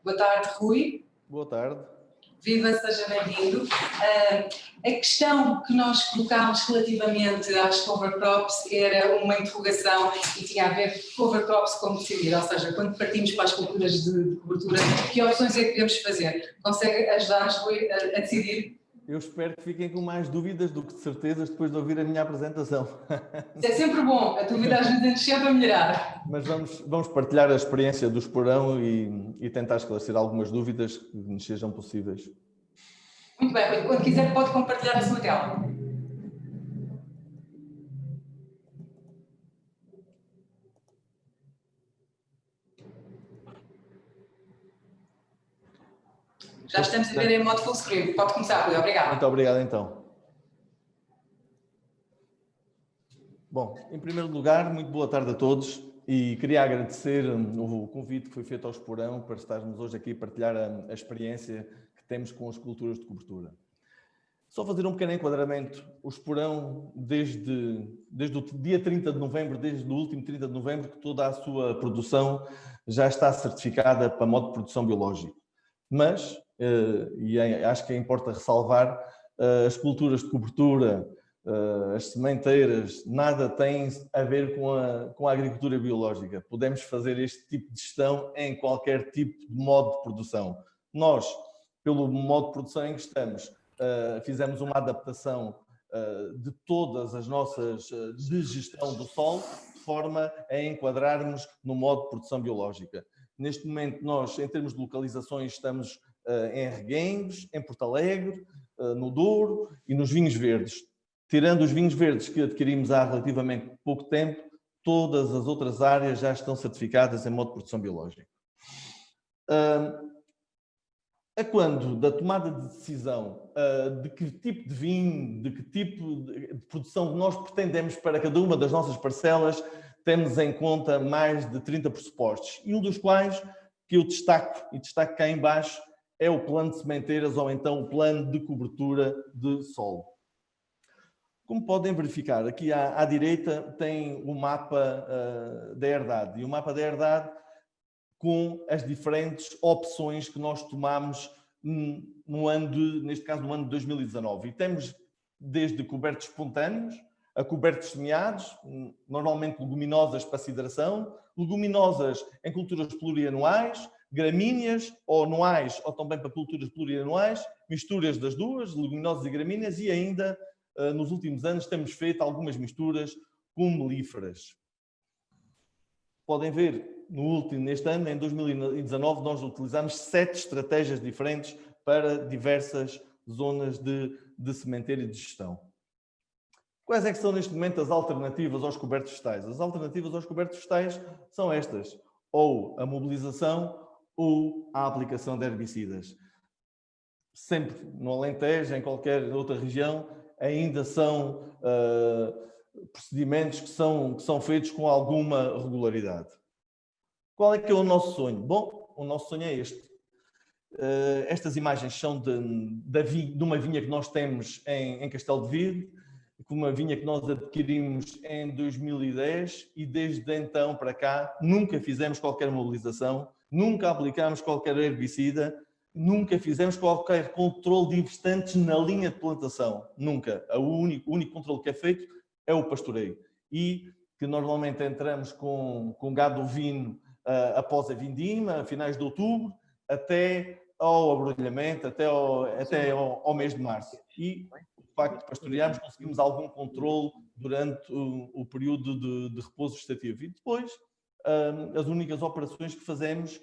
Boa tarde, Rui. Boa tarde. Viva, seja bem-vindo. A questão que nós colocámos relativamente às cover crops era uma interrogação e tinha a ver com cover crops como decidir, ou seja, quando partimos para as culturas de cobertura, que opções é que devemos fazer? Consegue ajudar-nos, Rui, a decidir? Eu espero que fiquem com mais dúvidas do que de certezas depois de ouvir a minha apresentação. Isso é sempre bom, a dúvida ajuda-nos sempre a melhorar. Mas vamos partilhar a experiência do Esporão e tentar esclarecer algumas dúvidas que nos sejam possíveis. Muito bem, Rui, quando quiser pode compartilhar a sua tela. Já estamos a ver em modo full screen. Pode começar, Rui. Obrigado. Muito obrigado, então. Bom, em primeiro lugar, muito boa tarde a todos e queria agradecer o convite que foi feito ao Esporão para estarmos hoje aqui a partilhar a experiência que temos com as culturas de cobertura. Só fazer um pequeno enquadramento. O Esporão, desde o dia 30 de novembro, desde o último 30 de novembro, que toda a sua produção já está certificada para modo de produção biológico. Mas, e acho que importa ressalvar, as culturas de cobertura, as sementeiras, nada tem a ver com a agricultura biológica. Podemos fazer este tipo de gestão em qualquer tipo de modo de produção. Nós, pelo modo de produção em que estamos, fizemos uma adaptação de todas as nossas de gestão do solo, de forma a enquadrarmos no modo de produção biológica. Neste momento, nós, em termos de localizações, estamos em Reguengos, em Porto Alegre, no Douro e nos vinhos verdes. Tirando os vinhos verdes que adquirimos há relativamente pouco tempo, todas as outras áreas já estão certificadas em modo de produção biológica. A quando da tomada de decisão de que tipo de vinho, de que tipo de produção nós pretendemos para cada uma das nossas parcelas, temos em conta mais de 30 pressupostos, e um dos quais que eu destaco, e destaco cá em baixo, é o plano de sementeiras ou então o plano de cobertura de solo. Como podem verificar, aqui à direita tem o mapa da herdade, e o mapa da herdade com as diferentes opções que nós tomamos neste caso no ano de 2019. E temos desde cobertos espontâneos, a cobertos semeados, normalmente leguminosas para sidração, leguminosas em culturas plurianuais, gramíneas ou anuais ou também para culturas plurianuais, misturas das duas, leguminosas e gramíneas, e ainda nos últimos anos temos feito algumas misturas com melíferas. Podem ver, neste ano, em 2019, nós utilizamos 7 estratégias diferentes para diversas zonas de sementeira e de gestão. Quais é que são neste momento as alternativas aos cobertos vegetais? As alternativas aos cobertos vegetais são estas: ou a mobilização ou a aplicação de herbicidas. Sempre no Alentejo, em qualquer outra região, ainda são procedimentos que são feitos com alguma regularidade. Qual é que é o nosso sonho? Bom, o nosso sonho é este. Estas imagens são de uma vinha que nós temos em Castelo de Vide, uma vinha que nós adquirimos em 2010 e desde então para cá nunca fizemos qualquer mobilização, nunca aplicámos qualquer herbicida, nunca fizemos qualquer controle de infestantes na linha de plantação, nunca. O único controle que é feito é o pastoreio, e que normalmente entramos com gado ovino após a vindima, a finais de outubro, até ao abrolhamento, até ao mês de março. E o facto de pastorearmos, conseguimos algum controle durante o período de repouso vegetativo. E depois, as únicas operações que fazemos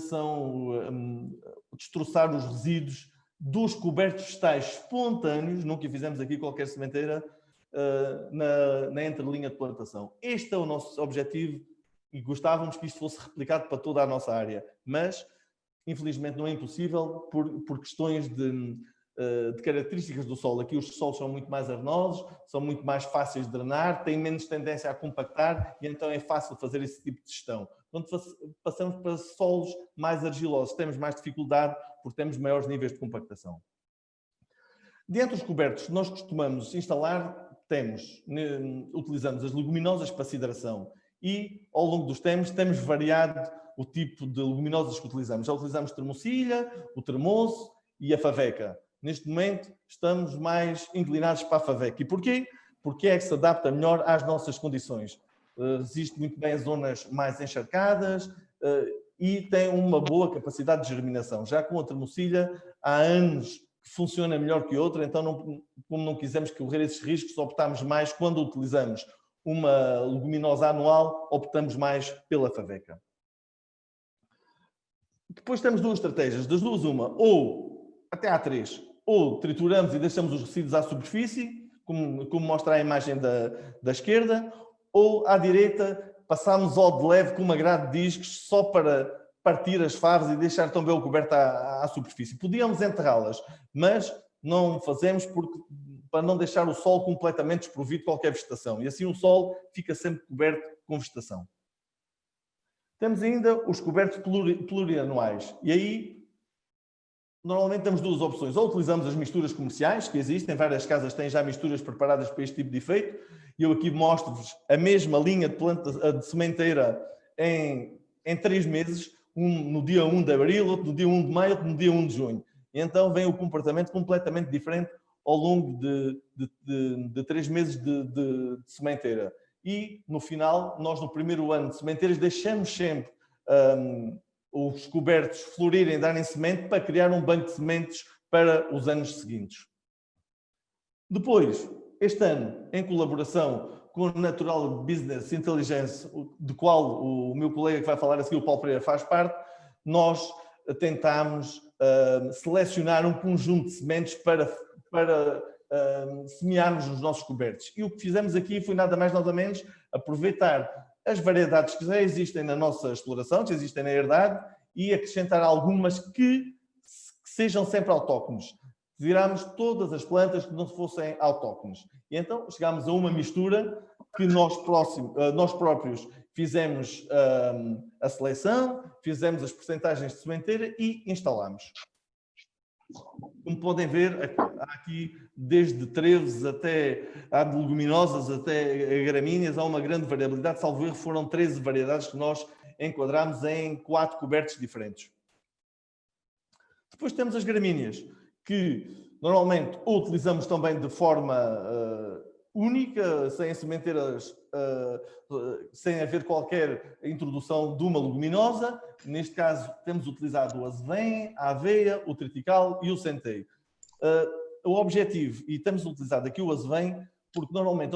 são destroçar os resíduos dos cobertos vegetais espontâneos, nunca fizemos aqui qualquer sementeira, na entrelinha de plantação. Este é o nosso objetivo e gostávamos que isto fosse replicado para toda a nossa área, mas infelizmente não é impossível por questões de características do solo. Aqui os solos são muito mais arenosos, são muito mais fáceis de drenar, têm menos tendência a compactar e então é fácil fazer esse tipo de gestão. Quando passamos para solos mais argilosos, temos mais dificuldade porque temos maiores níveis de compactação. Dentre os cobertos que nós costumamos instalar, utilizamos as leguminosas para sidração e, ao longo dos tempos, temos variado o tipo de leguminosas que utilizamos. Já utilizamos termocilha, o termoço e a faveca. Neste momento, estamos mais inclinados para a faveca. E porquê? Porque é que se adapta melhor às nossas condições. Resiste muito bem a zonas mais encharcadas e tem uma boa capacidade de germinação. Já com a termocilha, há anos que funciona melhor que outra, então, como não quisemos correr esses riscos, optamos mais, quando utilizamos uma leguminosa anual, optamos mais pela faveca. Depois temos duas estratégias, das duas uma, ou até há três, ou trituramos e deixamos os resíduos à superfície, como mostra a imagem da esquerda, ou à direita passamos ao de leve com uma grade de discos só para partir as favas e deixar também o coberto à superfície. Podíamos enterrá-las, mas não fazemos para não deixar o solo completamente desprovido de qualquer vegetação. E assim o solo fica sempre coberto com vegetação. Temos ainda os cobertos plurianuais. E aí, normalmente temos duas opções. Ou utilizamos as misturas comerciais, que existem, várias casas têm já misturas preparadas para este tipo de efeito. E eu aqui mostro-vos a mesma linha de planta de sementeira em 3 meses, no dia 1 de abril, outro no dia 1 de maio, outro no dia 1 de junho. E então vem o comportamento completamente diferente ao longo de 3 meses de sementeira. E, no final, nós no primeiro ano de sementeiras deixamos sempre os cobertos florirem, darem semente, para criar um banco de sementes para os anos seguintes. Depois, este ano, em colaboração com a Natural Business Intelligence, do qual o meu colega que vai falar a seguir, o Paulo Pereira, faz parte, nós tentámos selecionar um conjunto de sementes para semearmos nos nossos cobertos. E o que fizemos aqui foi nada mais nada menos aproveitar as variedades que já existem na nossa exploração, que existem na herdade, e acrescentar algumas que sejam sempre autóctones. Tirámos todas as plantas que não fossem autóctones. E então chegámos a uma mistura que nós próprios fizemos a seleção, fizemos as percentagens de sementeira e instalámos. Como podem ver, há aqui desde trevos até leguminosas, até gramíneas, há uma grande variabilidade. Salvo erro, foram 13 variedades que nós enquadramos em 4 cobertos diferentes. Depois temos as gramíneas, que normalmente ou utilizamos também de forma única, sem sementeiras, sem haver qualquer introdução de uma leguminosa. Neste caso, temos utilizado o azevém, a aveia, o triticale e o centeio. O objetivo, e temos utilizado aqui o azevém, porque normalmente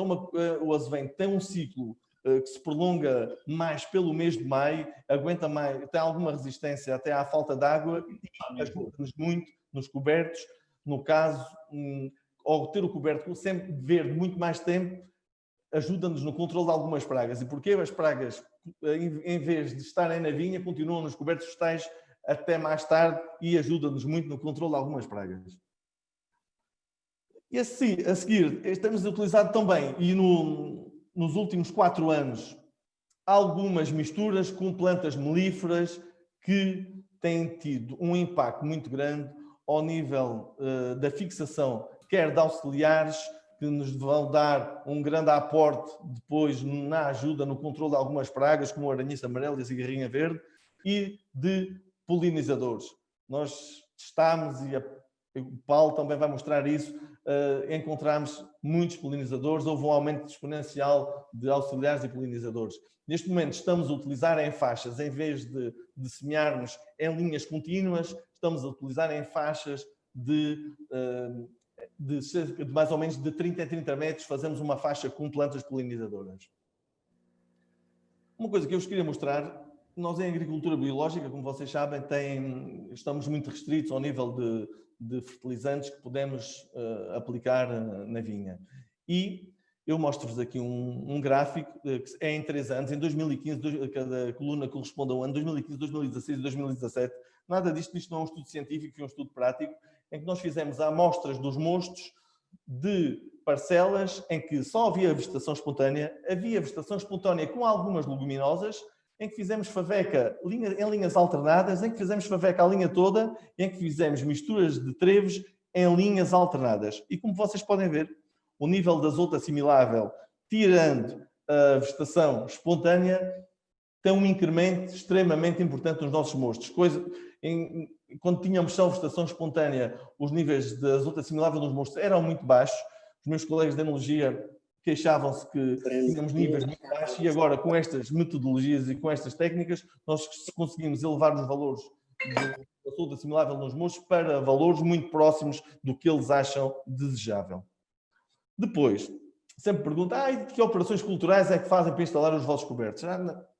o azevém tem um ciclo que se prolonga mais pelo mês de maio, aguenta mais, tem alguma resistência até à falta de água e ajuda-nos muito nos cobertos. No caso, ao ter o coberto sempre verde muito mais tempo, ajuda-nos no controle de algumas pragas. E porquê? As pragas, em vez de estarem na vinha, continuam nos cobertos vegetais até mais tarde e ajuda-nos muito no controle de algumas pragas. E assim, a seguir, temos utilizado também, e nos últimos 4 anos, algumas misturas com plantas melíferas que têm tido um impacto muito grande ao nível da fixação, quer de auxiliares, que nos vão dar um grande aporte depois na ajuda no controle de algumas pragas, como a aranhiça amarela e a cigarrinha verde, e de polinizadores. Nós testámos, e o Paulo também vai mostrar isso, encontramos muitos polinizadores, houve um aumento exponencial de auxiliares e polinizadores. Neste momento estamos a utilizar em faixas, em vez de semearmos em linhas contínuas, estamos a utilizar em faixas de mais ou menos de 30 em 30 metros, fazemos uma faixa com plantas polinizadoras. Uma coisa que eu vos queria mostrar, nós em agricultura biológica, como vocês sabem, estamos muito restritos ao nível de fertilizantes que podemos aplicar na vinha. E eu mostro-vos aqui um gráfico que é em 3 anos, em 2015, cada coluna corresponde a um ano, 2015, 2016 e 2017. Nada disto não é um estudo científico, é um estudo prático, em que nós fizemos amostras dos mostos de parcelas em que só havia vegetação espontânea com algumas leguminosas, em que fizemos faveca em linhas alternadas, em que fizemos faveca a linha toda, e em que fizemos misturas de trevos em linhas alternadas. E como vocês podem ver, o nível de azoto assimilável, tirando a vegetação espontânea, tem um incremento extremamente importante nos nossos mostos. Quando tínhamos salvo-estação espontânea, os níveis de azoto assimilável nos mostos eram muito baixos. Os meus colegas de enologia queixavam-se que tínhamos níveis muito baixos e agora, com estas metodologias e com estas técnicas, nós conseguimos elevar os valores do azoto assimilável nos mostos para valores muito próximos do que eles acham desejável. Depois, sempre pergunta, que operações culturais é que fazem para instalar os vossos cobertos?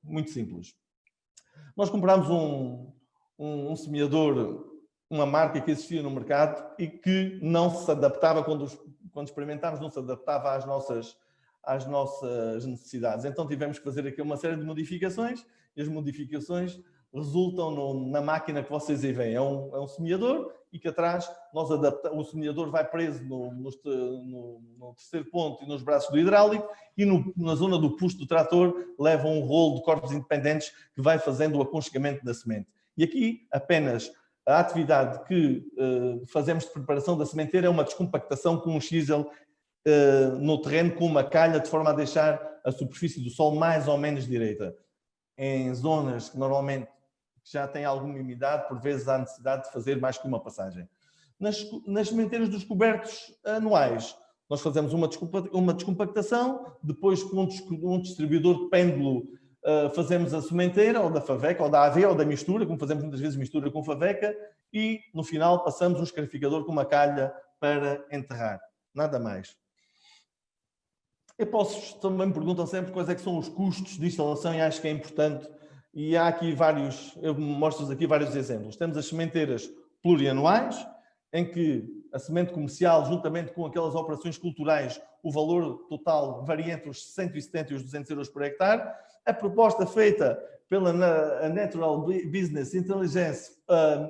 Muito simples. Nós comprámos um semeador, uma marca que existia no mercado e que não se adaptava, quando experimentámos, não se adaptava às nossas necessidades. Então tivemos que fazer aqui uma série de modificações e as modificações resultam na máquina que vocês aí veem. É um semeador e que atrás o semeador vai preso no terceiro ponto e nos braços do hidráulico e na zona do puxo do trator leva um rolo de corpos independentes que vai fazendo o aconchegamento da semente. E aqui apenas a atividade que fazemos de preparação da sementeira é uma descompactação com um chisel no terreno com uma calha de forma a deixar a superfície do solo mais ou menos direita. Em zonas que normalmente já têm alguma umidade, por vezes há necessidade de fazer mais que uma passagem. Nas sementeiras dos cobertos anuais, nós fazemos uma descompactação, depois com um distribuidor de pêndulo fazemos a sementeira, ou da faveca, ou da aveia, ou da mistura, como fazemos muitas vezes mistura com faveca, e no final passamos um escarificador com uma calha para enterrar. Nada mais. Também me perguntam sempre quais é que são os custos de instalação e acho que é importante. E há aqui eu mostro-vos aqui vários exemplos. Temos as sementeiras plurianuais, em que a semente comercial, juntamente com aquelas operações culturais, o valor total varia entre os 170 e os 200 euros por hectare. A proposta feita pela Natural Business Intelligence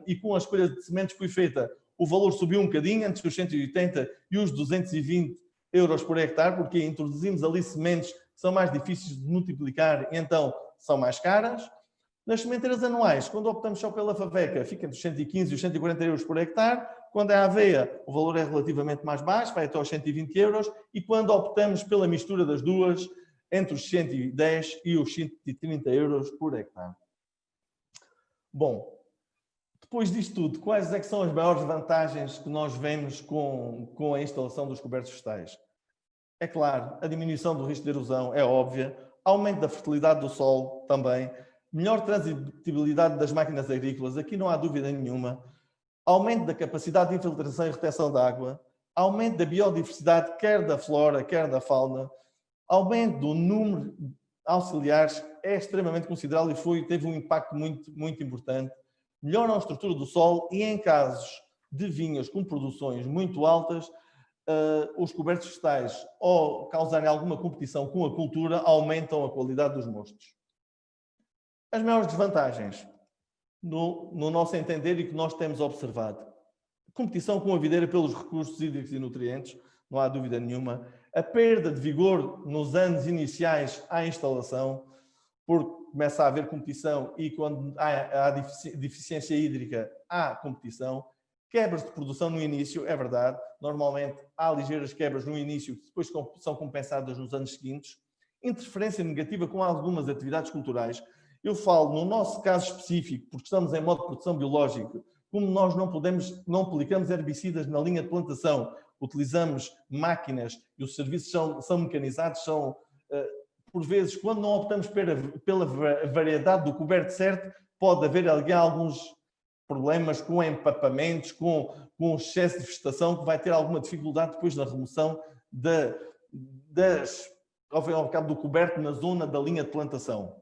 e com a escolha de sementes que foi feita, o valor subiu um bocadinho, entre os 180 e os 220 euros por hectare, porque introduzimos ali sementes que são mais difíceis de multiplicar e então são mais caras. Nas sementeiras anuais, quando optamos só pela faveca, fica entre os 115 e os 140 euros por hectare. Quando é a aveia, o valor é relativamente mais baixo, vai até aos 120 euros. E quando optamos pela mistura das duas, entre os 110 e os 130 euros por hectare. Bom, depois disto tudo, quais é que são as maiores vantagens que nós vemos com a instalação dos cobertos vegetais? É claro, a diminuição do risco de erosão é óbvia, aumento da fertilidade do solo também, melhor transitibilidade das máquinas agrícolas, aqui não há dúvida nenhuma, aumento da capacidade de infiltração e retenção de água, aumento da biodiversidade, quer da flora, quer da fauna, aumento do número de auxiliares é extremamente considerável e teve um impacto muito, muito importante, melhoram a estrutura do solo e em casos de vinhas com produções muito altas, os cobertos vegetais, ou causarem alguma competição com a cultura, aumentam a qualidade dos mostos. As maiores desvantagens, no nosso entender e que nós temos observado, competição com a videira pelos recursos hídricos e nutrientes, não há dúvida nenhuma, a perda de vigor nos anos iniciais à instalação, porque começa a haver competição e quando há deficiência hídrica há competição, quebras de produção no início, é verdade, normalmente há ligeiras quebras no início que depois são compensadas nos anos seguintes, interferência negativa com algumas atividades culturais. Eu falo no nosso caso específico, porque estamos em modo de produção biológica, como nós não aplicamos herbicidas na linha de plantação, utilizamos máquinas e os serviços são mecanizados, por vezes, quando não optamos pela variedade do coberto certo, pode haver alguns problemas com empapamentos, com excesso de vegetação, que vai ter alguma dificuldade depois na remoção ao cabo do coberto na zona da linha de plantação.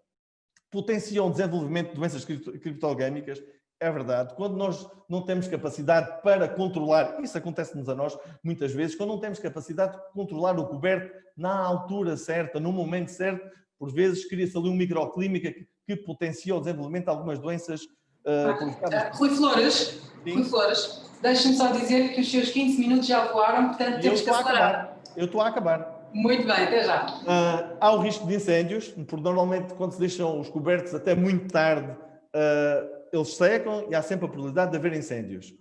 Potenciam o desenvolvimento de doenças criptogâmicas, é verdade. Quando nós não temos capacidade para controlar, isso acontece-nos a nós muitas vezes, quando não temos capacidade de controlar o coberto na altura certa, no momento certo, por vezes cria-se ali um microclima que potencia o desenvolvimento de algumas doenças. Rui Flores, deixe-me só dizer que os seus 15 minutos já voaram, portanto temos que acelerar. Eu estou a acabar. Muito bem, até já. Há o risco de incêndios, porque normalmente quando se deixam os cobertos até muito tarde, eles secam e há sempre a probabilidade de haver incêndios.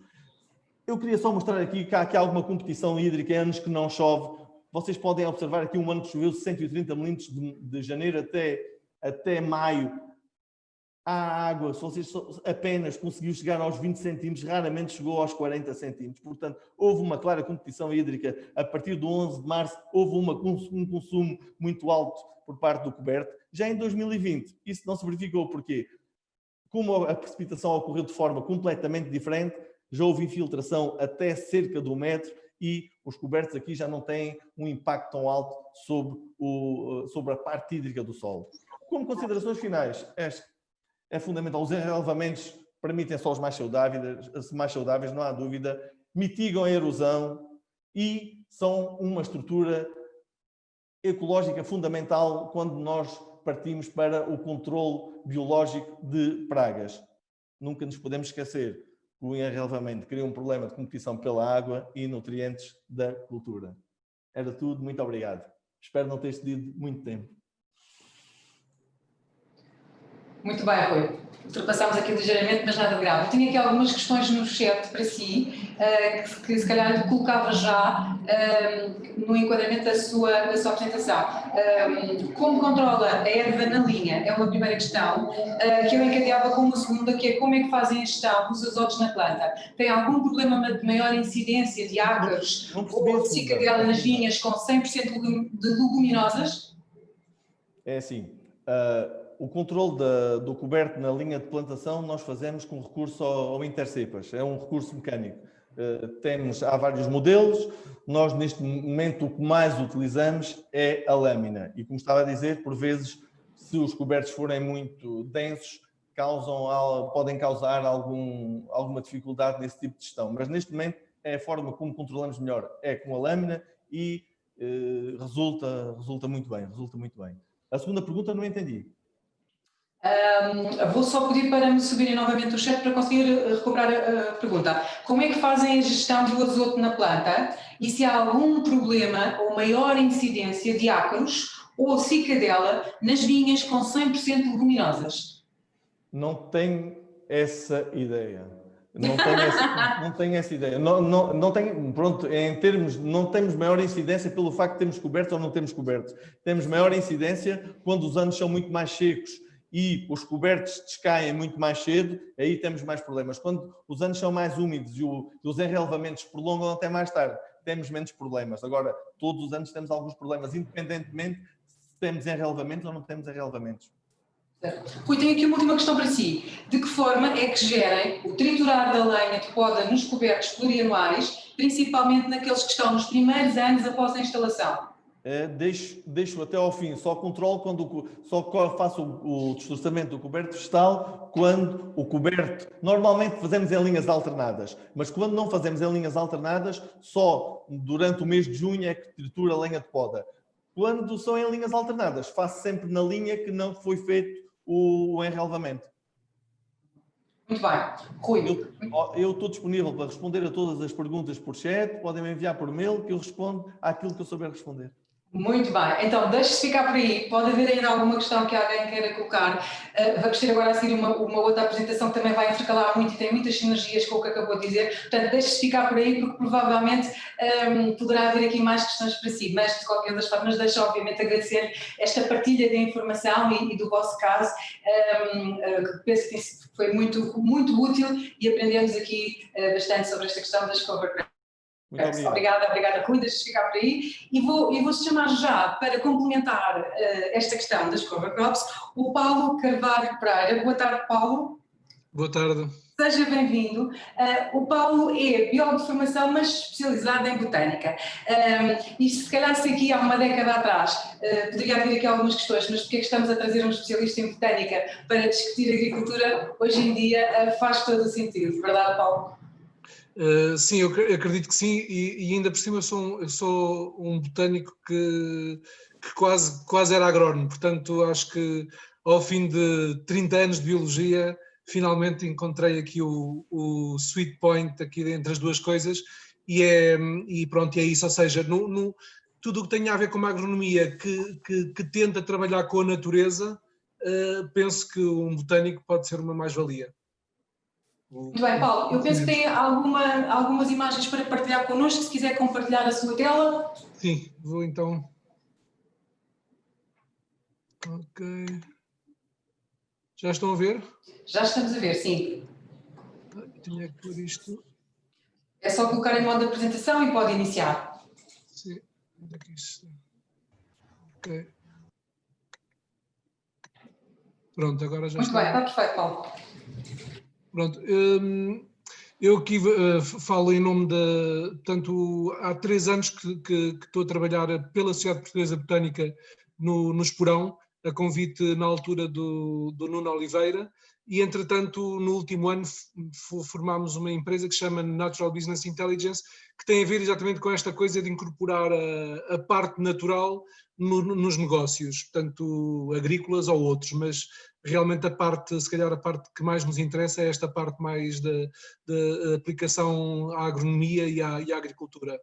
Eu queria só mostrar aqui que há aqui alguma competição hídrica em anos que não chove. Vocês podem observar aqui um ano que choveu 130 milímetros de janeiro até maio. A água, se vocês apenas conseguiu chegar aos 20 centímetros, raramente chegou aos 40 centímetros. Portanto, houve uma clara competição hídrica. A partir do 11 de março, houve um consumo muito alto por parte do coberto. Já em 2020, isso não se verificou. Porquê? Como a precipitação ocorreu de forma completamente diferente, já houve infiltração até cerca de 1 metro e os cobertos aqui já não têm um impacto tão alto sobre a parte hídrica do solo. Como considerações finais, é fundamental. Os enrelvamentos permitem só os mais saudáveis, não há dúvida, mitigam a erosão e são uma estrutura ecológica fundamental quando nós partimos para o controle biológico de pragas. Nunca nos podemos esquecer que o enrelvamento cria um problema de competição pela água e nutrientes da cultura. Era tudo, muito obrigado. Espero não ter excedido muito tempo. Muito bem, Rui. Ultrapassámos aqui ligeiramente, mas nada de grave. Eu tinha aqui algumas questões no chat para si, que se calhar lhe colocava já no enquadramento da sua apresentação. Como controla a erva na linha? É uma primeira questão, que eu encadeava com uma segunda, que é como é que fazem a gestão dos azotos na planta? Tem algum problema de maior incidência de ácaros ou de cicadela nas vinhas com 100% de leguminosas? É assim, o controle do coberto na linha de plantação nós fazemos com recurso ao intercepas, é um recurso mecânico. Há vários modelos, nós neste momento o que mais utilizamos é a lâmina e, como estava a dizer, por vezes se os cobertos forem muito densos podem causar alguma dificuldade nesse tipo de gestão, mas neste momento é a forma como controlamos melhor, é com a lâmina e resulta muito bem. A segunda pergunta não entendi. Vou só pedir para me subirem novamente o chat para conseguir recuperar a pergunta. Como é que fazem a gestão do azoto na planta e se há algum problema ou maior incidência de ácaros ou cicadela nas vinhas com 100% leguminosas? Não tenho essa ideia. Não tenho essa ideia. Não tenho, pronto, em termos, não temos maior incidência pelo facto de termos cobertos ou não termos cobertos. Temos maior incidência quando os anos são muito mais secos e os cobertos descaem muito mais cedo, aí temos mais problemas. Quando os anos são mais úmidos e os enrelvamentos prolongam até mais tarde, temos menos problemas. Agora, todos os anos temos alguns problemas, independentemente se temos enrelvamentos ou não temos enrelvamentos. Rui, tenho aqui uma última questão para si. De que forma é que gerem o triturar da lenha de poda nos cobertos plurianuais, principalmente naqueles que estão nos primeiros anos após a instalação? Deixo até ao fim, só controlo só faço o destroçamento do coberto vegetal quando o coberto, normalmente fazemos em linhas alternadas, mas quando não fazemos em linhas alternadas, só durante o mês de junho é que tritura a lenha de poda. Quando são em linhas alternadas, faço sempre na linha que não foi feito o enrelvamento. Muito bem. Rui. Eu estou disponível para responder a todas as perguntas por chat, podem me enviar por mail que eu respondo àquilo que eu souber responder. Muito bem, então deixe-se ficar por aí, pode haver ainda alguma questão que alguém queira colocar. Vamos ter agora a seguir uma outra apresentação que também vai intercalar muito e tem muitas sinergias com o que acabou de dizer, portanto deixe-se ficar por aí porque provavelmente poderá haver aqui mais questões para si, mas de qualquer das formas deixo obviamente agradecer esta partilha de informação e do vosso caso, que penso que foi muito, muito útil e aprendemos aqui bastante sobre esta questão das cover crops. Obrigada, Rui, deixa-se ficar por aí e vou-te chamar já para complementar esta questão das cover crops o Paulo Carvalho Pereira. Boa tarde, Paulo. Boa tarde. Seja bem-vindo. O Paulo é biólogo de formação, mas especializado em botânica. E se calhar se aqui há uma década atrás poderia haver aqui algumas questões, mas porque é que estamos a trazer um especialista em botânica para discutir agricultura, hoje em dia faz todo o sentido, verdade, Paulo? Sim, eu acredito que sim, e ainda por cima eu sou um botânico que quase era agrónomo, portanto acho que ao fim de 30 anos de biologia finalmente encontrei aqui o sweet point aqui entre as duas coisas e pronto, é isso, ou seja, tudo o que tem a ver com a agronomia que tenta trabalhar com a natureza, penso que um botânico pode ser uma mais-valia. Muito bem, Paulo. Eu penso que tem algumas imagens para partilhar connosco, se quiser compartilhar a sua tela. Sim, vou então. Ok. Já estão a ver? Já estamos a ver, sim. Tinha que pôr isto. É só colocar em modo de apresentação e pode iniciar. Sim, onde é que isto está? Ok. Pronto, agora já Muito está. bem, está perfeito, Paulo. Pronto. Eu aqui falo em nome da... Portanto, há 3 anos que estou a trabalhar pela Sociedade Portuguesa Botânica no Esporão, a convite na altura do Nuno Oliveira, e entretanto no último ano formámos uma empresa que se chama Natural Business Intelligence, que tem a ver exatamente com esta coisa de incorporar a parte natural nos negócios, portanto agrícolas ou outros, mas realmente se calhar a parte que mais nos interessa é esta parte mais de aplicação à agronomia e à agricultura.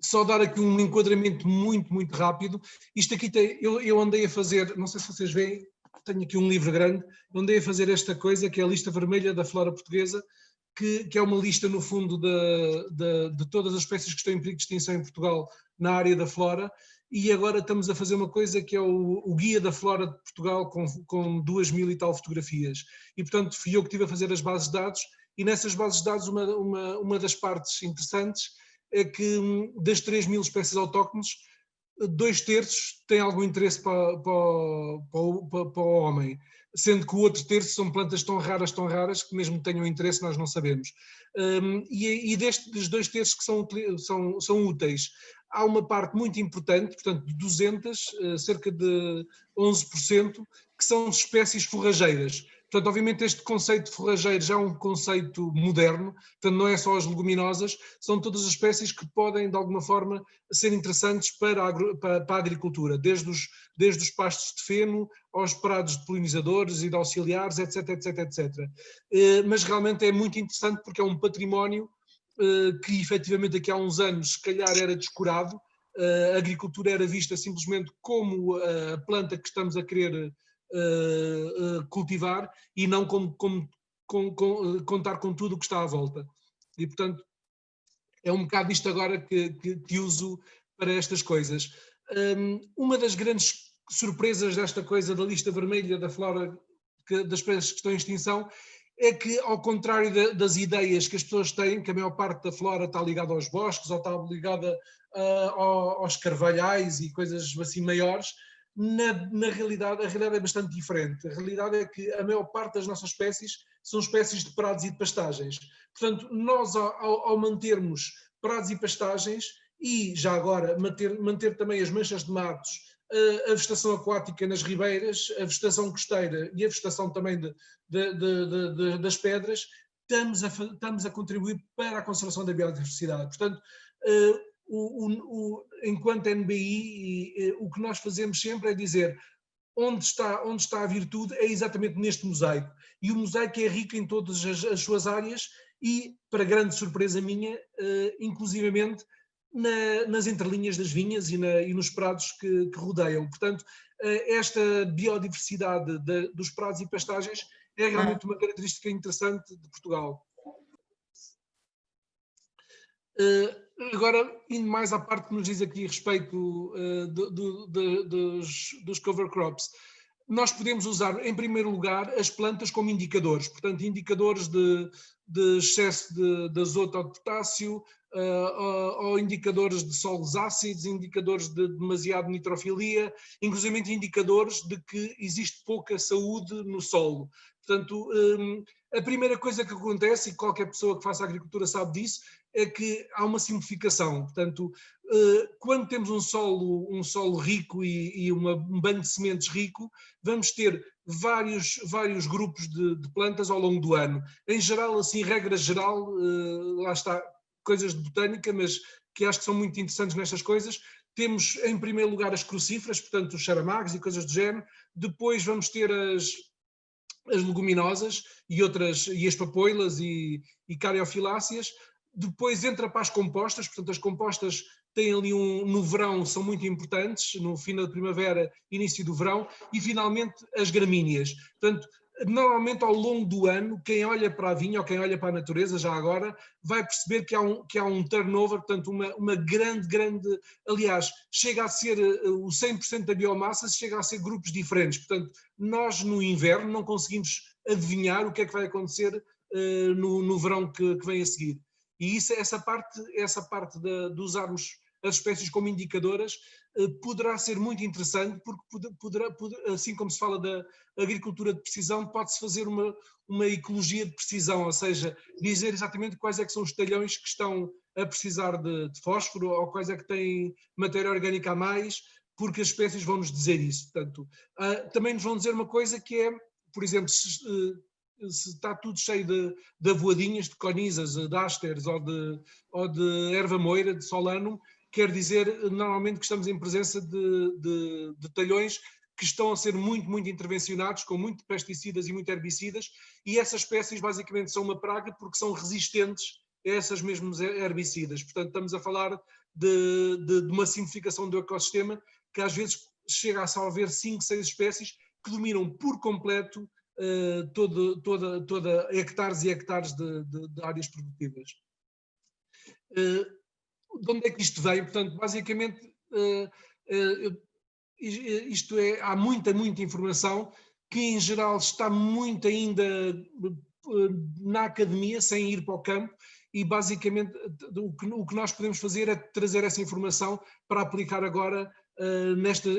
Só dar aqui um enquadramento muito rápido. Isto aqui eu andei a fazer, não sei se vocês veem, tenho aqui um livro grande, andei a fazer esta coisa que é a lista vermelha da flora portuguesa, que é uma lista no fundo de todas as espécies que estão em perigo de extinção em Portugal na área da flora, e agora estamos a fazer uma coisa que é o Guia da Flora de Portugal com 2000 e tal fotografias. E portanto fui eu que estive a fazer as bases de dados, e nessas bases de dados uma das partes interessantes é que das 3000 espécies autóctones, 2/3 têm algum interesse para o homem, sendo que o outro terço são plantas tão raras, que mesmo que tenham interesse nós não sabemos. E destes 2/3 que são úteis, há uma parte muito importante, portanto de 200, cerca de 11%, que são espécies forrageiras. Portanto, obviamente este conceito de forrageiro já é um conceito moderno, portanto não é só as leguminosas, são todas as espécies que podem de alguma forma ser interessantes para a agricultura, desde os pastos de feno aos prados de polinizadores e de auxiliares, etc. Mas realmente é muito interessante porque é um património que efetivamente aqui há uns anos se calhar era descurado, a agricultura era vista simplesmente como a planta que estamos a querer cultivar e não contar com tudo o que está à volta. E portanto é um bocado isto agora que uso para estas coisas. Uma das grandes surpresas desta coisa da lista vermelha da flora, das espécies que estão em extinção, é que, ao contrário das ideias que as pessoas têm, que a maior parte da flora está ligada aos bosques ou está ligada aos carvalhais e coisas assim maiores, na realidade, a realidade é bastante diferente. A realidade é que a maior parte das nossas espécies são espécies de prados e de pastagens. Portanto, nós ao mantermos prados e pastagens e, já agora, manter também as manchas de matos, a vegetação aquática nas ribeiras, a vegetação costeira e a vegetação também das pedras, estamos a contribuir para a conservação da biodiversidade. Portanto, enquanto NBI, o que nós fazemos sempre é dizer onde está a virtude é exatamente neste mosaico. E o mosaico é rico em todas as suas áreas e, para grande surpresa minha, inclusivamente nas entrelinhas das vinhas e nos prados que rodeiam. Portanto, esta biodiversidade dos prados e pastagens é realmente uma característica interessante de Portugal. Agora, indo mais à parte que nos diz aqui a respeito dos cover crops, nós podemos usar, em primeiro lugar, as plantas como indicadores, portanto, indicadores de excesso de azoto ou de potássio, ou indicadores de solos ácidos, indicadores de demasiada nitrofilia, inclusive indicadores de que existe pouca saúde no solo. Portanto, a primeira coisa que acontece, e qualquer pessoa que faça agricultura sabe disso, é que há uma simplificação. Portanto, quando temos um solo rico e um banco de sementes rico, vamos ter vários grupos de plantas ao longo do ano. Em geral, assim, regra geral, lá está, coisas de botânica, mas que acho que são muito interessantes nestas coisas. Temos, em primeiro lugar, as crucíferas, portanto, os charamagos e coisas do género. Depois vamos ter as leguminosas e as papoilas e cariofiláceas. Depois entra para as compostas, portanto as compostas têm ali no verão, são muito importantes, no fim da primavera, início do verão, e finalmente as gramíneas. Portanto, normalmente ao longo do ano, quem olha para a vinha ou quem olha para a natureza, já agora, vai perceber que há um turnover, portanto uma grande, aliás, chega a ser o 100% da biomassa, chega a ser grupos diferentes. Portanto, nós no inverno não conseguimos adivinhar o que é que vai acontecer no verão que vem a seguir. E essa parte de usarmos as espécies como indicadoras poderá ser muito interessante, porque assim como se fala da agricultura de precisão, pode-se fazer uma ecologia de precisão, ou seja, dizer exatamente quais é que são os talhões que estão a precisar de fósforo ou quais é que têm matéria orgânica a mais, porque as espécies vão nos dizer isso. Portanto, também nos vão dizer uma coisa que é, por exemplo, se está tudo cheio de avoadinhas, de conizas, de ásteres ou de erva moira, de solanum, quer dizer normalmente que estamos em presença de talhões que estão a ser muito intervencionados, com muito pesticidas e muito herbicidas, e essas espécies basicamente são uma praga porque são resistentes a esses mesmos herbicidas. Portanto, estamos a falar de uma simplificação do ecossistema que às vezes chega a salvar 5, 6 espécies que dominam por completo toda hectares e hectares de áreas produtivas. De onde é que isto veio? Portanto, basicamente, há muita informação que em geral está muito ainda na academia, sem ir para o campo, e basicamente o que nós podemos fazer é trazer essa informação para aplicar agora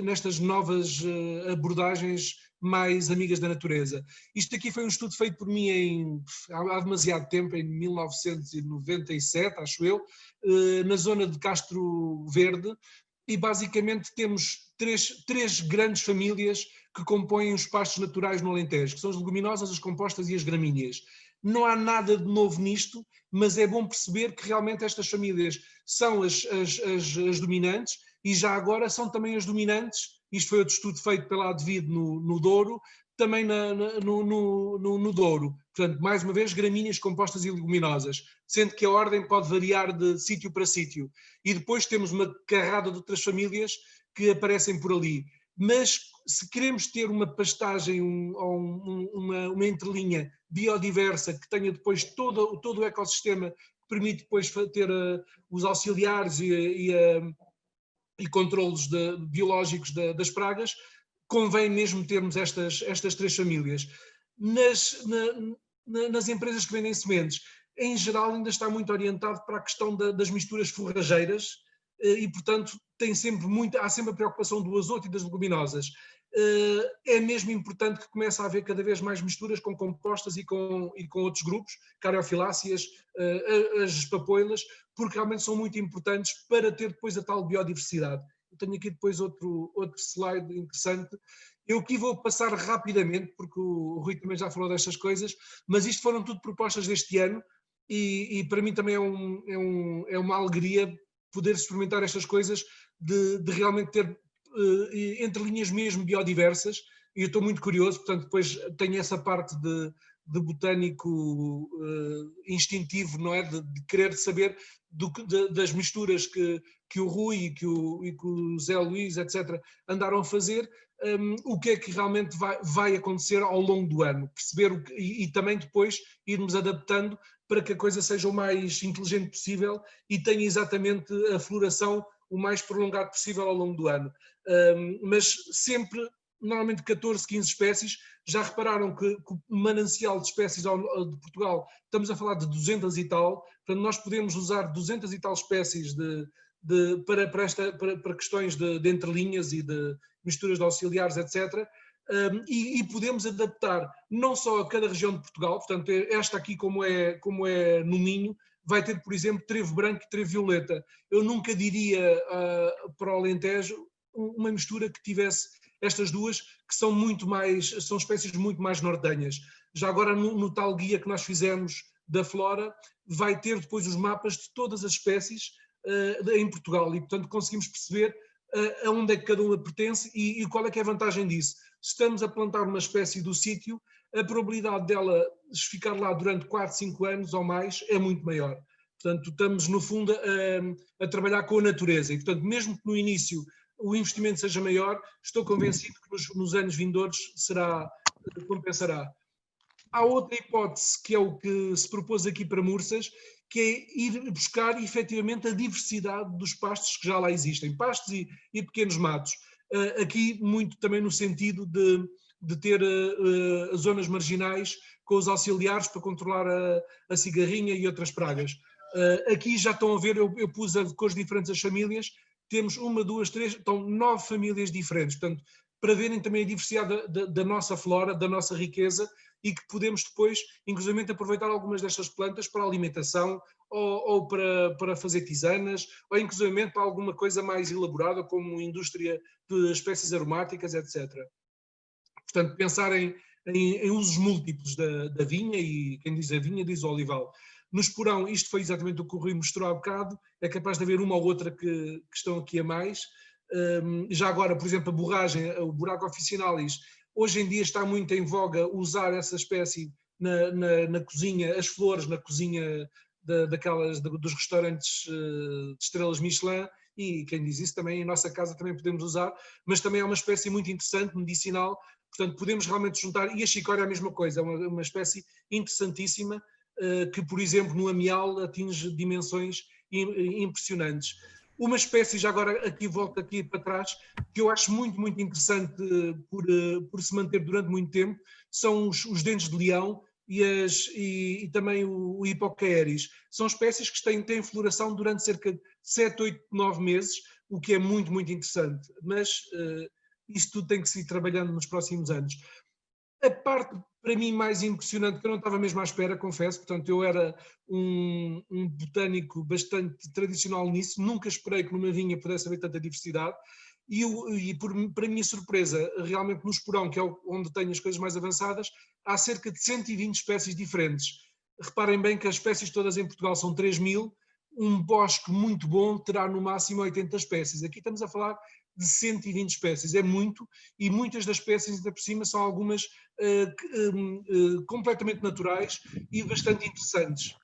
nestas novas abordagens mais amigas da natureza. Isto aqui foi um estudo feito por mim há demasiado tempo, em 1997, acho eu, na zona de Castro Verde, e basicamente temos três grandes famílias que compõem os pastos naturais no Alentejo, que são as leguminosas, as compostas e as gramíneas. Não há nada de novo nisto, mas é bom perceber que realmente estas famílias são as dominantes, e já agora são também as dominantes. Isto foi outro estudo feito pela Advid no Douro, também no Douro. Portanto, mais uma vez, gramíneas, compostas e leguminosas, sendo que a ordem pode variar de sítio para sítio. E depois temos uma carrada de outras famílias que aparecem por ali. Mas se queremos ter uma pastagem ou uma entrelinha biodiversa que tenha depois todo o ecossistema, que permite depois ter os auxiliares e controlos biológicos das pragas, convém mesmo termos estas três famílias. Nas empresas que vendem sementes, em geral ainda está muito orientado para a questão das misturas forrageiras e, portanto, há sempre a preocupação do azoto e das leguminosas. É mesmo importante que comece a haver cada vez mais misturas com compostas e com outros grupos, cariofiláceas, as papoilas, porque realmente são muito importantes para ter depois a tal biodiversidade. Eu tenho aqui depois outro slide interessante. Eu aqui vou passar rapidamente, porque o Rui também já falou destas coisas, mas isto foram tudo propostas deste ano e para mim também é uma alegria poder experimentar estas coisas, de realmente ter entrelinhas mesmo biodiversas, e eu estou muito curioso. Portanto, depois tenho essa parte de botânico instintivo, não é? De querer saber das misturas que o Rui e que o Zé Luís, etc., andaram a fazer, o que é que realmente vai acontecer ao longo do ano, perceber e também depois irmos adaptando para que a coisa seja o mais inteligente possível e tenha exatamente a floração o mais prolongado possível ao longo do ano. Mas sempre, normalmente 14, 15 espécies. Já repararam que o manancial de espécies de Portugal, estamos a falar de 200 e tal, portanto nós podemos usar 200 e tal espécies para questões de entrelinhas e de misturas de auxiliares, etc. E podemos adaptar não só a cada região de Portugal. Portanto, esta aqui, como é no Minho, vai ter, por exemplo, trevo branco e trevo violeta. Eu nunca diria para o Alentejo uma mistura que tivesse estas duas, que são espécies muito mais nortenhas. Já agora no tal guia que nós fizemos da flora, vai ter depois os mapas de todas as espécies em Portugal, e portanto conseguimos perceber aonde é que cada uma pertence e qual é que é a vantagem disso. Se estamos a plantar uma espécie do sítio, a probabilidade dela ficar lá durante 4, 5 anos ou mais é muito maior. Portanto, estamos no fundo a trabalhar com a natureza, e portanto, mesmo que no início o investimento seja maior, estou convencido que nos anos vindouros compensará. Há outra hipótese, que é o que se propôs aqui para Mursas, que é ir buscar efetivamente a diversidade dos pastos que já lá existem, pastos e pequenos matos. Aqui muito também no sentido de ter zonas marginais com os auxiliares para controlar a cigarrinha e outras pragas. Aqui já estão a ver, eu pus a cores diferentes as famílias, temos 1, 2, 3, estão 9 famílias diferentes, portanto, para verem também a diversidade da nossa flora, da nossa riqueza, e que podemos depois, inclusivamente, aproveitar algumas destas plantas para alimentação ou para fazer tisanas, ou inclusivamente para alguma coisa mais elaborada, como indústria de espécies aromáticas, etc. Portanto, pensar em usos múltiplos da vinha, e quem diz a vinha diz o olival. No esporão, isto foi exatamente o que o Rui mostrou há bocado, é capaz de haver uma ou outra que estão aqui a mais. Já agora, por exemplo, a borragem, o buraco officinalis, hoje em dia está muito em voga usar essa espécie na cozinha, as flores na cozinha dos restaurantes de estrelas Michelin, e quem diz isso também em nossa casa também podemos usar, mas também é uma espécie muito interessante, medicinal, portanto podemos realmente juntar, e a chicória é a mesma coisa, é uma espécie interessantíssima, que por exemplo no amial atinge dimensões impressionantes. Uma espécie, já agora aqui volto aqui para trás, que eu acho muito, muito interessante por se manter durante muito tempo, são os dentes de leão e também o Hipocaeris. São espécies que têm floração durante cerca de 7, 8, 9 meses, o que é muito, muito interessante. Mas isto tudo tem que se ir trabalhando nos próximos anos. A parte, para mim, mais impressionante, que eu não estava mesmo à espera, confesso, portanto, eu era um botânico bastante tradicional nisso, nunca esperei que numa vinha pudesse haver tanta diversidade, para minha surpresa, realmente no esporão, que é onde tenho as coisas mais avançadas, há cerca de 120 espécies diferentes. Reparem bem que as espécies todas em Portugal são 3.000, um bosque muito bom terá no máximo 80 espécies. Aqui estamos a falar de 120 espécies, é muito, e muitas das espécies ainda por cima são algumas completamente naturais e bastante interessantes.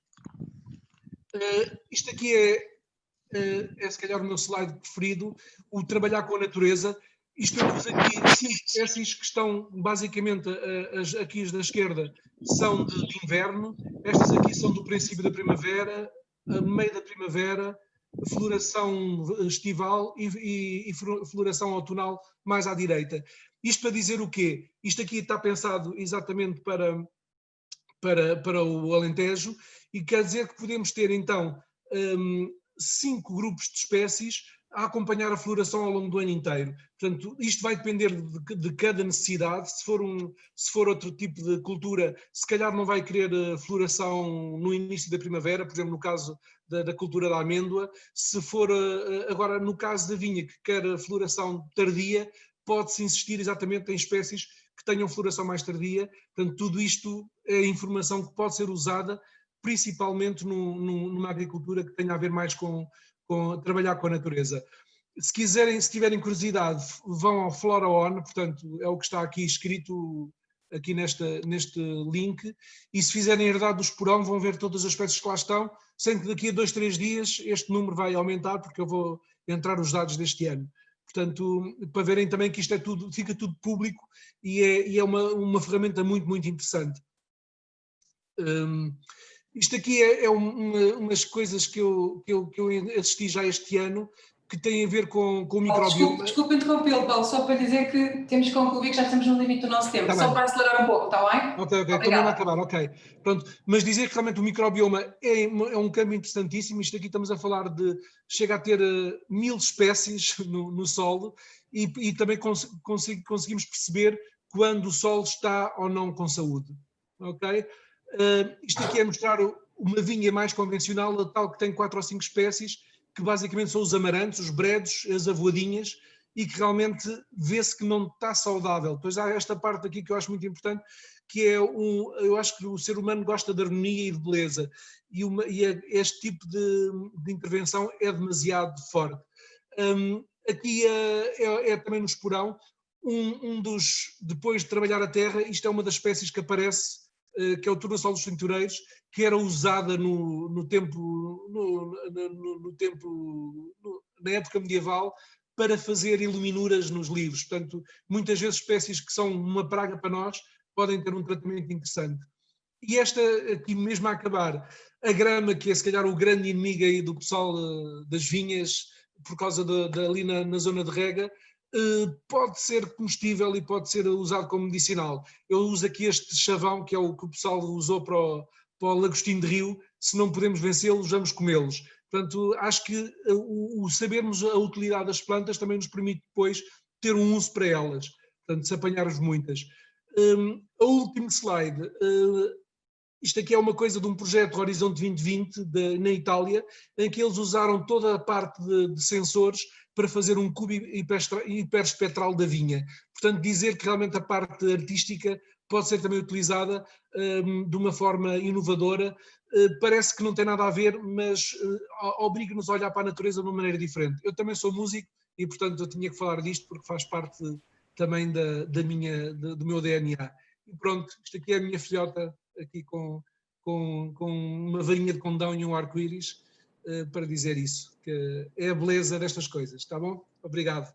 Isto aqui é se calhar o meu slide preferido, o trabalhar com a natureza. Isto eu pus aqui 5 espécies que estão basicamente, aqui as da esquerda são de inverno, estas aqui são do princípio da primavera, meio da primavera, floração estival e floração outonal mais à direita. Isto para dizer o quê? Isto aqui está pensado exatamente para o Alentejo, e quer dizer que podemos ter então 5 grupos de espécies a acompanhar a floração ao longo do ano inteiro. Portanto, isto vai depender de cada necessidade. Se for outro tipo de cultura, se calhar não vai querer floração no início da primavera, por exemplo, no caso da cultura da amêndoa. Se for, agora, no caso da vinha, que quer a floração tardia, pode-se insistir exatamente em espécies que tenham floração mais tardia. Portanto, tudo isto é informação que pode ser usada principalmente numa agricultura que tenha a ver mais com trabalhar com a natureza. Se tiverem curiosidade, vão ao Flora On, portanto é o que está aqui escrito aqui neste link, e se fizerem herdade do esporão vão ver todas as espécies que lá estão, sendo que daqui a 2, 3 dias este número vai aumentar, porque eu vou entrar os dados deste ano. Portanto, para verem também que isto fica tudo público, e é uma ferramenta muito, muito interessante. Isto aqui é umas coisas que eu assisti já este ano, que têm a ver com o microbioma. Desculpa interrompê-lo, Paulo, só para dizer que temos que concluir, que já estamos no limite do nosso tempo, só para acelerar um pouco, está bem? Ok, estou mesmo a acabar, ok. Pronto, mas dizer que realmente o microbioma é um campo interessantíssimo. Isto aqui estamos a falar chega a ter 1000 espécies no solo, e também conseguimos perceber quando o solo está ou não com saúde, ok? Isto aqui é mostrar uma vinha mais convencional, a tal que tem 4 ou 5 espécies, que basicamente são os amarantos, os bredos, as avoadinhas, e que realmente vê-se que não está saudável. Depois há esta parte aqui que eu acho muito importante, que é eu acho que o ser humano gosta de harmonia e de beleza, e este tipo de intervenção é demasiado forte. Aqui é também no esporão, depois de trabalhar a terra, isto é uma das espécies que aparece, que é o tornassol dos cintureiros, que era usada na época medieval para fazer iluminuras nos livros. Portanto, muitas vezes espécies que são uma praga para nós podem ter um tratamento interessante. E esta aqui mesmo a acabar, a grama, que é se calhar o grande inimigo aí do pessoal das vinhas, por causa ali na zona de rega, pode ser comestível e pode ser usado como medicinal. Eu uso aqui este chavão, que é o que o pessoal usou para o lagostim de rio. Se não podemos vencê-los, vamos comê-los. Portanto, acho que o sabermos a utilidade das plantas também nos permite depois ter um uso para elas. Portanto, se apanharmos muitas. A último slide. Isto aqui é uma coisa de um projeto Horizonte 2020 na Itália, em que eles usaram toda a parte de sensores para fazer um cubo hiperespectral da vinha. Portanto, dizer que realmente a parte artística pode ser também utilizada de uma forma inovadora, parece que não tem nada a ver, mas obriga-nos a olhar para a natureza de uma maneira diferente. Eu também sou músico e, portanto, eu tinha que falar disto porque faz parte também do meu DNA. E pronto, isto aqui é a minha filhota, aqui com uma varinha de condão e um arco-íris, para dizer isso, que é a beleza destas coisas, está bom? Obrigado.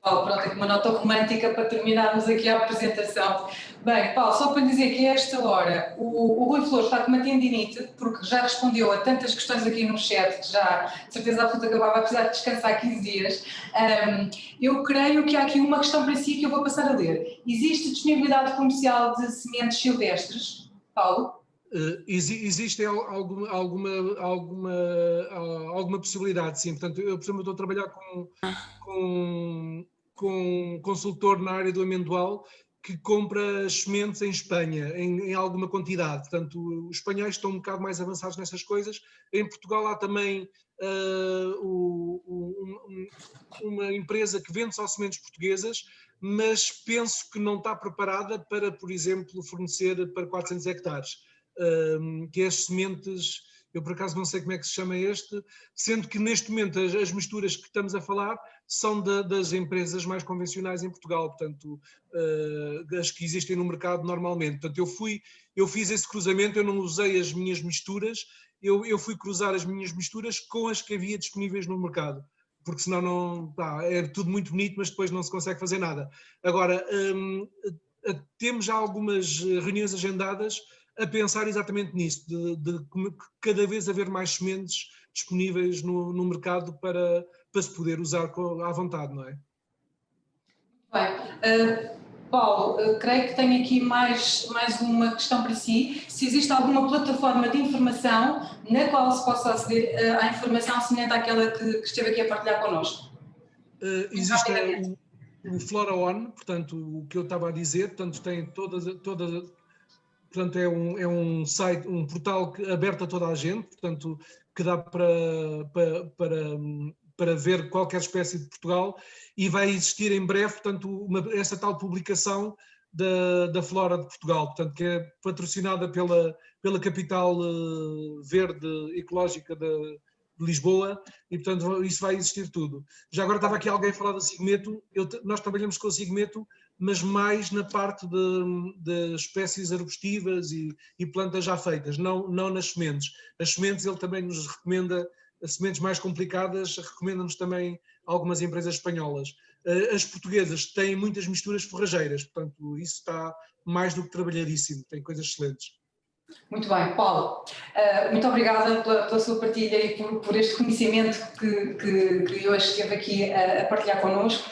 Paulo, pronto, aqui uma nota romântica para terminarmos aqui a apresentação. Bem, Paulo, só para dizer que a esta hora o Rui Flores está com uma tendinite, porque já respondeu a tantas questões aqui no chat, que já, de certeza absoluta, que vai precisar de descansar 15 dias. Eu creio que há aqui uma questão para si que eu vou passar a ler. Existe disponibilidade comercial de sementes silvestres, Paulo? Existe alguma possibilidade, sim. Portanto, eu, por exemplo, estou a trabalhar com um consultor na área do amendoal que compra sementes em Espanha, em alguma quantidade. Portanto, os espanhóis estão um bocado mais avançados nessas coisas. Em Portugal há também uma empresa que vende só sementes portuguesas, mas penso que não está preparada para, por exemplo, fornecer para 400 hectares. Que é as sementes, eu por acaso não sei como é que se chama este, sendo que neste momento as misturas que estamos a falar são das empresas mais convencionais em Portugal, portanto, as que existem no mercado normalmente. Portanto, eu fiz esse cruzamento, eu não usei as minhas misturas, eu fui cruzar as minhas misturas com as que havia disponíveis no mercado, porque senão não, é tudo muito bonito, mas depois não se consegue fazer nada. Agora, temos já algumas reuniões agendadas a pensar exatamente nisso, de cada vez haver mais sementes disponíveis no mercado para se poder usar à vontade, não é? Bem, Paulo, creio que tenho aqui mais uma questão para si. Se existe alguma plataforma de informação na qual se possa aceder à informação semelhante àquela que esteve aqui a partilhar connosco? Existe o Flora One, portanto, o que eu estava a dizer, portanto, tem portanto, é um site, um portal aberto a toda a gente, portanto, que dá para ver qualquer espécie de Portugal, e vai existir em breve, portanto, essa tal publicação da Flora de Portugal, portanto, que é patrocinada pela capital verde ecológica de Lisboa, e portanto isso vai existir tudo. Já agora estava aqui alguém a falar da Sigmeto, nós trabalhamos com a Sigmeto, mas mais na parte de espécies arbustivas e plantas já feitas, não nas sementes. As sementes ele também nos recomenda, as sementes mais complicadas, recomenda-nos também algumas empresas espanholas. As portuguesas têm muitas misturas forrageiras, portanto isso está mais do que trabalhadíssimo, tem coisas excelentes. Muito bem, Paulo, muito obrigada pela sua partilha e por este conhecimento que hoje esteve aqui a partilhar connosco.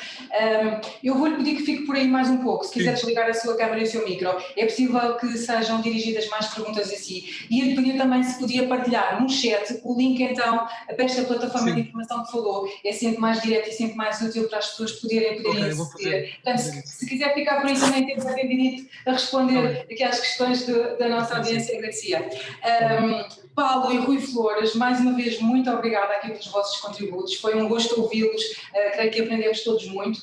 Eu vou-lhe pedir que fique por aí mais um pouco, se quiser desligar a sua câmara e o seu micro. É possível que sejam dirigidas mais perguntas a si. E eu lhe pedir também se podia partilhar no chat o link então para esta plataforma de informação que falou. É sempre mais direto e sempre mais útil para as pessoas poderem aceder. Portanto, se quiser ficar por aí também temos a direito a responder aqui às questões da nossa audiência. Agradecia. Paulo e Rui Flores, mais uma vez, muito obrigada aqui pelos vossos contributos. Foi um gosto ouvi-los, creio que aprendemos todos muito.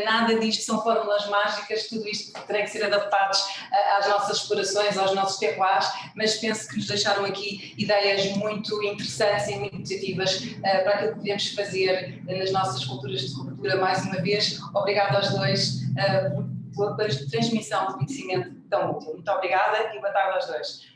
Nada disto são fórmulas mágicas, tudo isto terá que ser adaptados às nossas explorações, aos nossos terroirs, mas penso que nos deixaram aqui ideias muito interessantes e muito positivas para aquilo que podemos fazer nas nossas culturas de cobertura. Mais uma vez, obrigada aos dois pela transmissão de conhecimento tão útil. Muito obrigada e boa tarde aos dois.